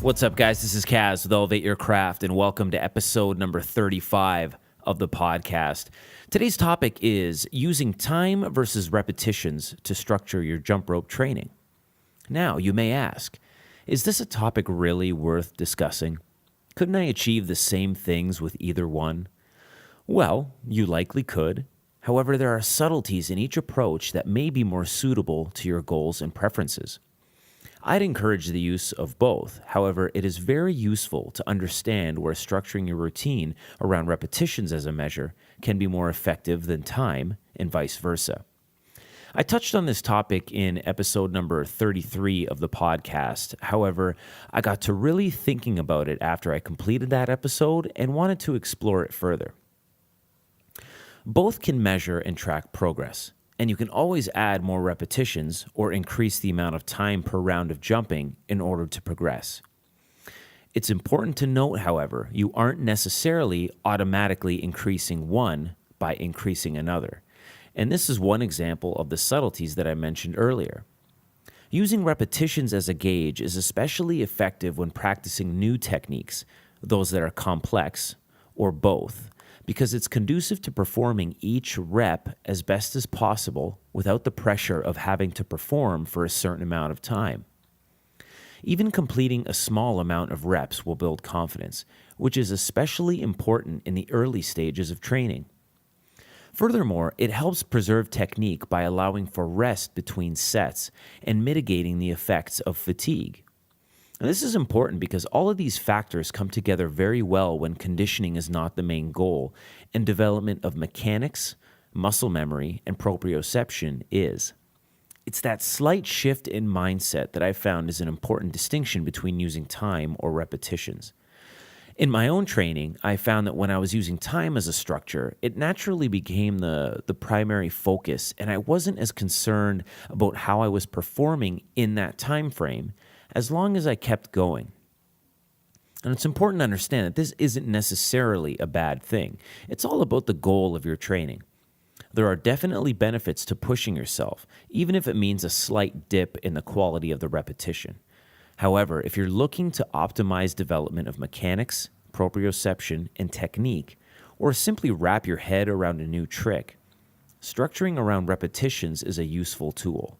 What's up, guys? This is Kaz with Elevateyourcraft, and welcome to episode number 35 of the podcast. Today's topic is using time versus repetitions to structure your jump rope training. Now, you may ask, is this a topic really worth discussing? Couldn't I achieve the same things with either one? Well, you likely could. However, there are subtleties in each approach that may be more suitable to your goals and preferences. I'd encourage the use of both. However, it is very useful to understand where structuring your routine around repetitions as a measure can be more effective than time, and vice versa. I touched on this topic in episode number 33 of the podcast. However, I got to really thinking about it after I completed that episode and wanted to explore it further. Both can measure and track progress, and you can always add more repetitions or increase the amount of time per round of jumping in order to progress. It's important to note, however, you aren't necessarily automatically increasing one by increasing another. And this is one example of the subtleties that I mentioned earlier. Using repetitions as a gauge is especially effective when practicing new techniques, those that are complex, or both, because it's conducive to performing each rep as best as possible without the pressure of having to perform for a certain amount of time. Even completing a small amount of reps will build confidence, which is especially important in the early stages of training. Furthermore, it helps preserve technique by allowing for rest between sets and mitigating the effects of fatigue. Now, this is important because all of these factors come together very well when conditioning is not the main goal, and development of mechanics, muscle memory, and proprioception is. It's that slight shift in mindset that I found is an important distinction between using time or repetitions. In my own training, I found that when I was using time as a structure, it naturally became the primary focus, and I wasn't as concerned about how I was performing in that time frame as long as I kept going. And it's important to understand that this isn't necessarily a bad thing. It's all about the goal of your training. There are definitely benefits to pushing yourself, even if it means a slight dip in the quality of the repetition. However, if you're looking to optimize development of mechanics, proprioception, and technique, or simply wrap your head around a new trick, structuring around repetitions is a useful tool.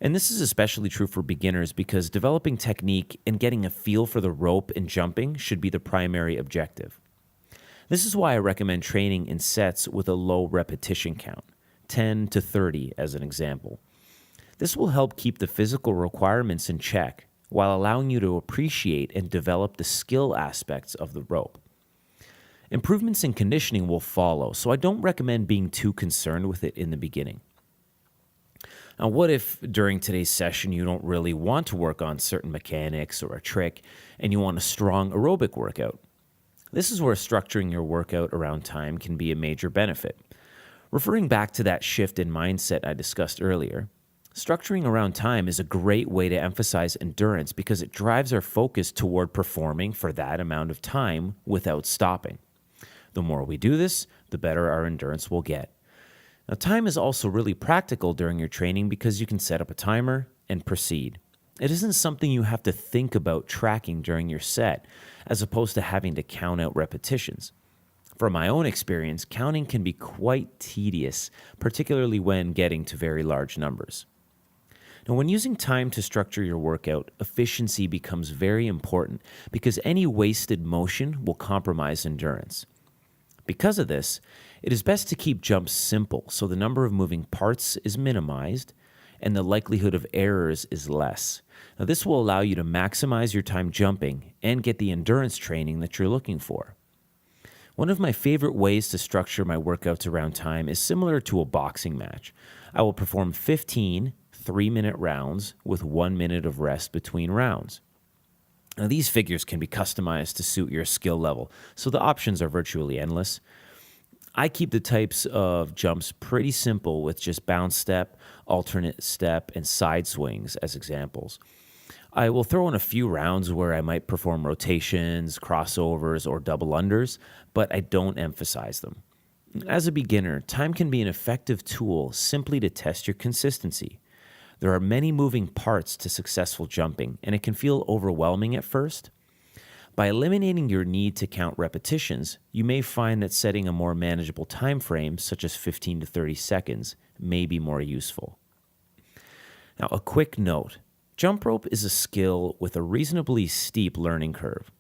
And this is especially true for beginners because developing technique and getting a feel for the rope and jumping should be the primary objective. This is why I recommend training in sets with a low repetition count, 10 to 30 as an example. This will help keep the physical requirements in check while allowing you to appreciate and develop the skill aspects of the rope. Improvements in conditioning will follow, so I don't recommend being too concerned with it in the beginning. Now, what if during today's session you don't really want to work on certain mechanics or a trick and you want a strong aerobic workout? This is where structuring your workout around time can be a major benefit. Referring back to that shift in mindset I discussed earlier, structuring around time is a great way to emphasize endurance because it drives our focus toward performing for that amount of time without stopping. The more we do this, the better our endurance will get. Now, time is also really practical during your training because you can set up a timer and proceed. It isn't something you have to think about tracking during your set, as opposed to having to count out repetitions. From my own experience, counting can be quite tedious, particularly when getting to very large numbers. Now, when using time to structure your workout, efficiency becomes very important because any wasted motion will compromise endurance. Because of this, it is best to keep jumps simple so the number of moving parts is minimized and the likelihood of errors is less. Now, this will allow you to maximize your time jumping and get the endurance training that you're looking for. One of my favorite ways to structure my workouts around time is similar to a boxing match. I will perform 15 3-minute rounds with 1 minute of rest between rounds. Now, these figures can be customized to suit your skill level, so the options are virtually endless. I keep the types of jumps pretty simple with just bounce step, alternate step, and side swings as examples. I will throw in a few rounds where I might perform rotations, crossovers, or double unders, but I don't emphasize them. As a beginner, time can be an effective tool simply to test your consistency. There are many moving parts to successful jumping, and it can feel overwhelming at first. By eliminating your need to count repetitions, you may find that setting a more manageable time frame, such as 15 to 30 seconds, may be more useful. Now, a quick note. Jump rope is a skill with a reasonably steep learning curve.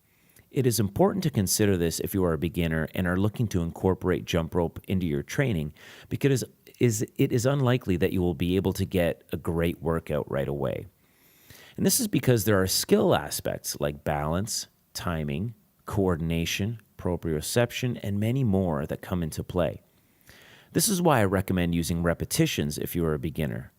It is important to consider this if you are a beginner and are looking to incorporate jump rope into your training, because it is unlikely that you will be able to get a great workout right away. And this is because there are skill aspects like balance, timing, coordination, proprioception, and many more that come into play. This is why I recommend using repetitions if you are a beginner.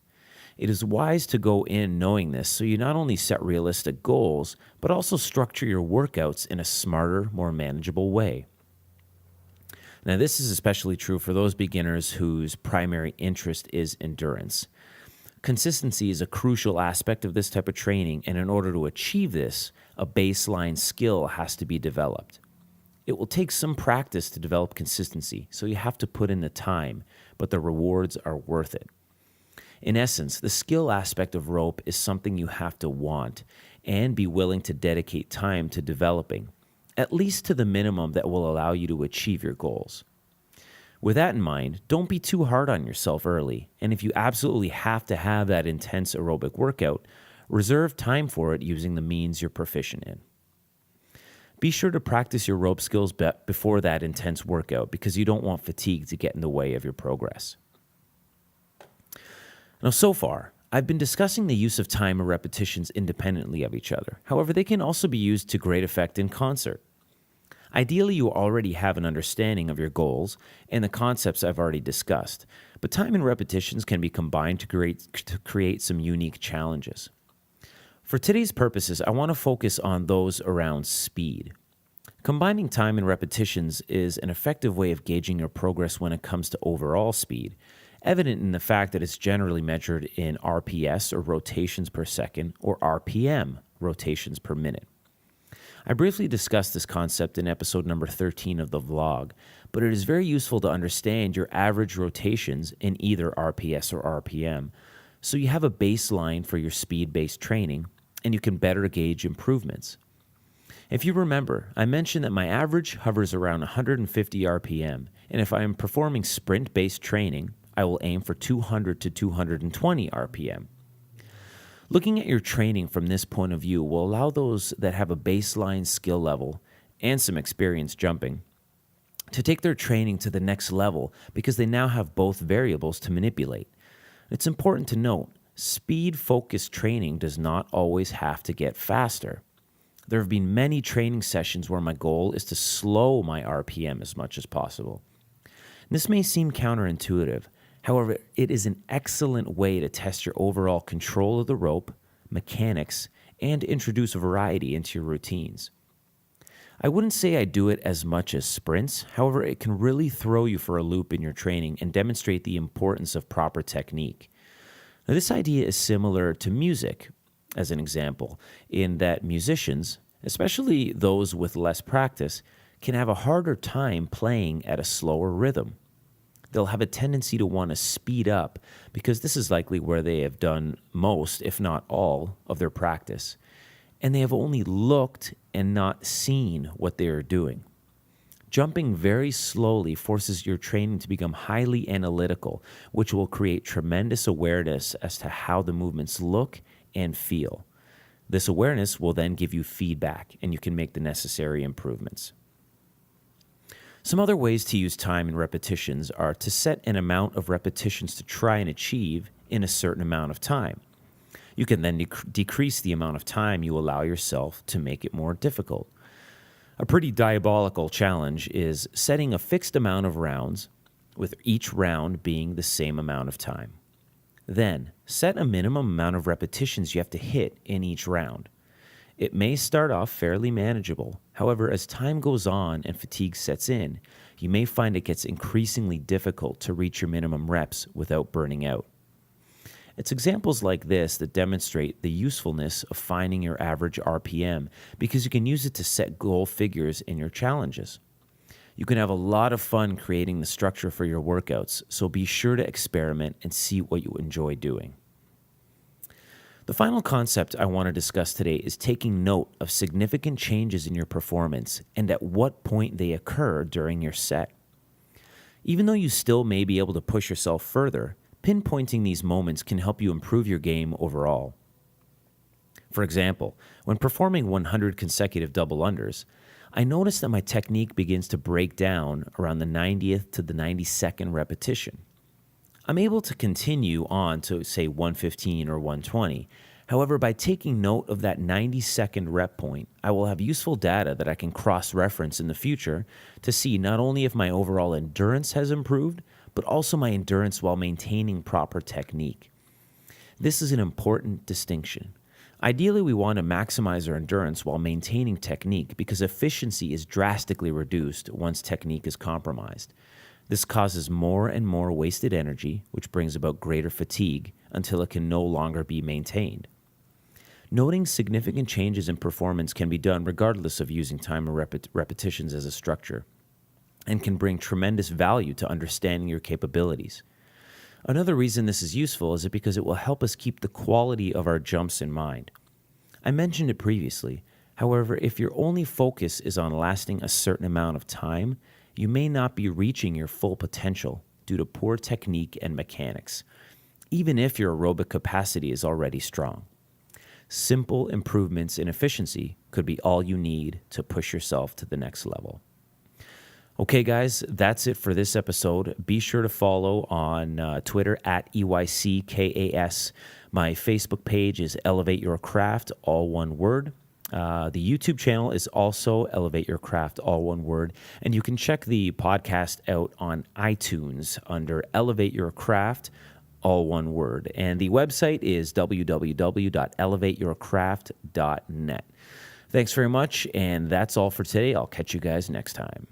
It is wise to go in knowing this so you not only set realistic goals, but also structure your workouts in a smarter, more manageable way. Now, this is especially true for those beginners whose primary interest is endurance. Consistency is a crucial aspect of this type of training, and in order to achieve this, a baseline skill has to be developed. It will take some practice to develop consistency, so you have to put in the time, but the rewards are worth it. In essence, the skill aspect of rope is something you have to want and be willing to dedicate time to developing, at least to the minimum that will allow you to achieve your goals. With that in mind, don't be too hard on yourself early, and if you absolutely have to have that intense aerobic workout, reserve time for it using the means you're proficient in. Be sure to practice your rope skills before that intense workout because you don't want fatigue to get in the way of your progress. Now, so far, I've been discussing the use of time and repetitions independently of each other. However, they can also be used to great effect in concert. Ideally, you already have an understanding of your goals and the concepts I've already discussed, but time and repetitions can be combined to create some unique challenges. For today's purposes, I want to focus on those around speed. Combining time and repetitions is an effective way of gauging your progress when it comes to overall speed, evident in the fact that it's generally measured in RPS, or rotations per second, or RPM, rotations per minute. I briefly discussed this concept in episode number 13 of the vlog, but it is very useful to understand your average rotations in either RPS or RPM, so you have a baseline for your speed-based training, and you can better gauge improvements. If you remember, I mentioned that my average hovers around 150 RPM, and if I am performing sprint-based training, I will aim for 200 to 220 RPM. Looking at your training from this point of view will allow those that have a baseline skill level and some experience jumping to take their training to the next level because they now have both variables to manipulate. It's important to note, speed-focused training does not always have to get faster. There have been many training sessions where my goal is to slow my RPM as much as possible. This may seem counterintuitive. However, it is an excellent way to test your overall control of the rope, mechanics, and introduce variety into your routines. I wouldn't say I do it as much as sprints. However, it can really throw you for a loop in your training and demonstrate the importance of proper technique. Now, this idea is similar to music, as an example, in that musicians, especially those with less practice, can have a harder time playing at a slower rhythm. They'll have a tendency to want to speed up because this is likely where they have done most, if not all, of their practice. And they have only looked and not seen what they are doing. Jumping very slowly forces your training to become highly analytical, which will create tremendous awareness as to how the movements look and feel. This awareness will then give you feedback, and you can make the necessary improvements. Some other ways to use time and repetitions are to set an amount of repetitions to try and achieve in a certain amount of time. You can then decrease the amount of time you allow yourself to make it more difficult. A pretty diabolical challenge is setting a fixed amount of rounds, with each round being the same amount of time. Then, set a minimum amount of repetitions you have to hit in each round. It may start off fairly manageable. However, as time goes on and fatigue sets in, you may find it gets increasingly difficult to reach your minimum reps without burning out. It's examples like this that demonstrate the usefulness of finding your average RPM because you can use it to set goal figures in your challenges. You can have a lot of fun creating the structure for your workouts, so be sure to experiment and see what you enjoy doing. The final concept I want to discuss today is taking note of significant changes in your performance and at what point they occur during your set. Even though you still may be able to push yourself further, pinpointing these moments can help you improve your game overall. For example, when performing 100 consecutive double unders, I notice that my technique begins to break down around the 90th to the 92nd repetition. I'm able to continue on to, say, 115 or 120. However, by taking note of that 90-second rep point, I will have useful data that I can cross-reference in the future to see not only if my overall endurance has improved, but also my endurance while maintaining proper technique. This is an important distinction. Ideally, we want to maximize our endurance while maintaining technique because efficiency is drastically reduced once technique is compromised. This causes more and more wasted energy, which brings about greater fatigue until it can no longer be maintained. Noting significant changes in performance can be done regardless of using time or repetitions as a structure, and can bring tremendous value to understanding your capabilities. Another reason this is useful is because it will help us keep the quality of our jumps in mind. I mentioned it previously. However, if your only focus is on lasting a certain amount of time, you may not be reaching your full potential due to poor technique and mechanics, even if your aerobic capacity is already strong. Simple improvements in efficiency could be all you need to push yourself to the next level. Okay, guys, that's it for this episode. Be sure to follow on Twitter at EYCKAS. My Facebook page is Elevate Your Craft, all one word. The YouTube channel is also Elevate Your Craft, all one word. And you can check the podcast out on iTunes under Elevate Your Craft, all one word. And the website is www.elevateyourcraft.net. Thanks very much, and that's all for today. I'll catch you guys next time.